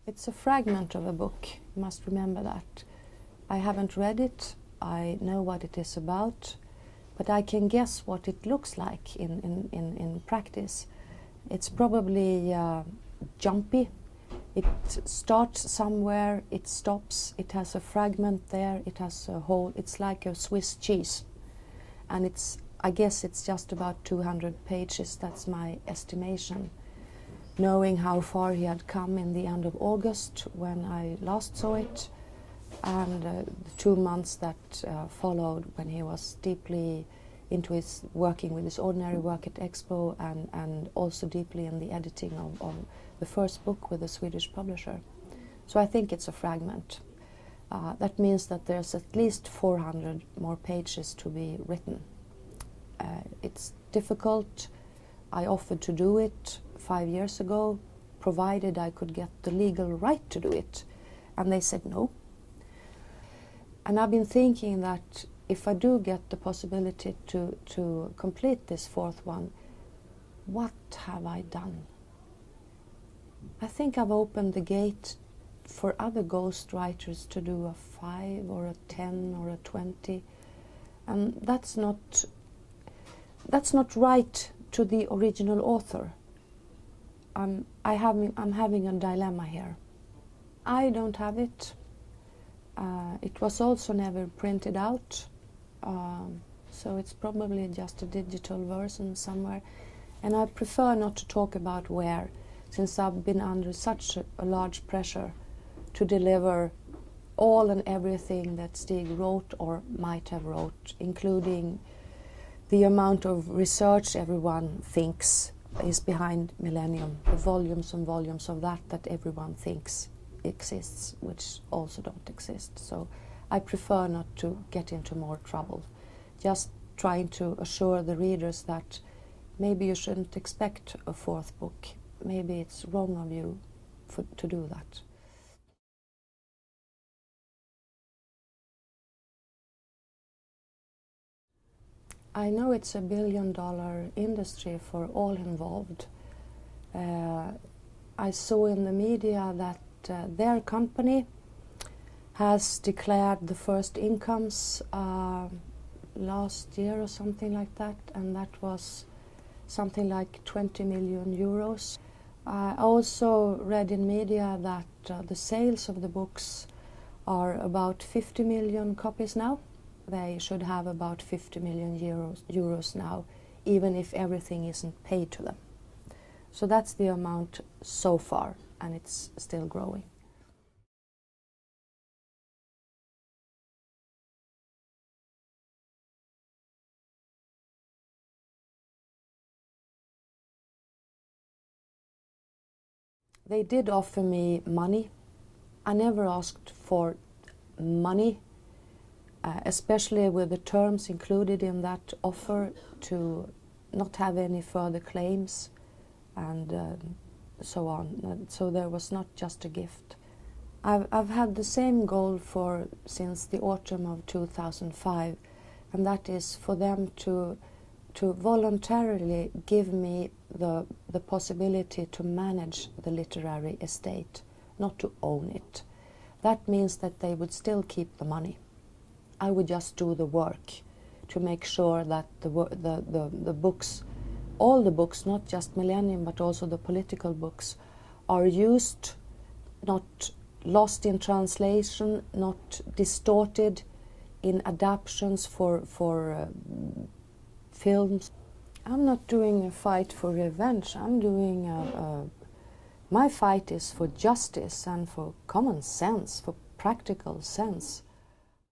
It's a fragment of a book, you must remember that. I haven't read it, I know what it is about, but I can guess what it looks like in practice. It's probably jumpy. It starts somewhere, it stops, it has a fragment there, it has a hole. It's like a Swiss cheese. And I guess it's just about 200 pages, that's my estimation. Knowing how far he had come in the end of August when I last saw it, and the 2 months that followed when he was deeply into his working with his ordinary work at Expo, and also deeply in the editing of the first book with a Swedish publisher. So I think it's a fragment. That means that there's at least 400 more pages to be written. It's difficult. I offered to do it 5 years ago, provided I could get the legal right to do it. And they said no. And I've been thinking that if I do get the possibility to complete this fourth one, what have I done? I think I've opened the gate for other ghostwriters to do a 5 or a 10 or a 20. And that's not right to the original author. I'm having a dilemma here. I don't have it. It was also never printed out, so it's probably just a digital version somewhere. And I prefer not to talk about where, since I've been under such a large pressure to deliver all and everything that Stieg wrote or might have wrote, including the amount of research everyone thinks is behind Millenium, the volumes and volumes of that everyone thinks exists, which also don't exist. So I prefer not to get into more trouble. Just trying to assure the readers that maybe you shouldn't expect a fourth book. Maybe it's wrong of you to do that. I know it's a billion-dollar industry for all involved. I saw in the media that their company has declared the first incomes last year or something like that, and that was something like 20 million euros. I also read in media that the sales of the books are about 50 million copies now. They should have about 50 million euros now, even if everything isn't paid to them. So that's the amount so far, and it's still growing. They did offer me money. I never asked for money. Especially with the terms included in that offer to not have any further claims and so on. So there was not just a gift. I've had the same goal since the autumn of 2005, and that is for them to voluntarily give me the possibility to manage the literary estate, not to own it. That means that they would still keep the money. I would just do the work to make sure that the books, all the books, not just Millenium, but also the political books, are used, not lost in translation, not distorted in adaptations for films. I'm not doing a fight for revenge. I'm doing my fight is for justice and for common sense, for practical sense.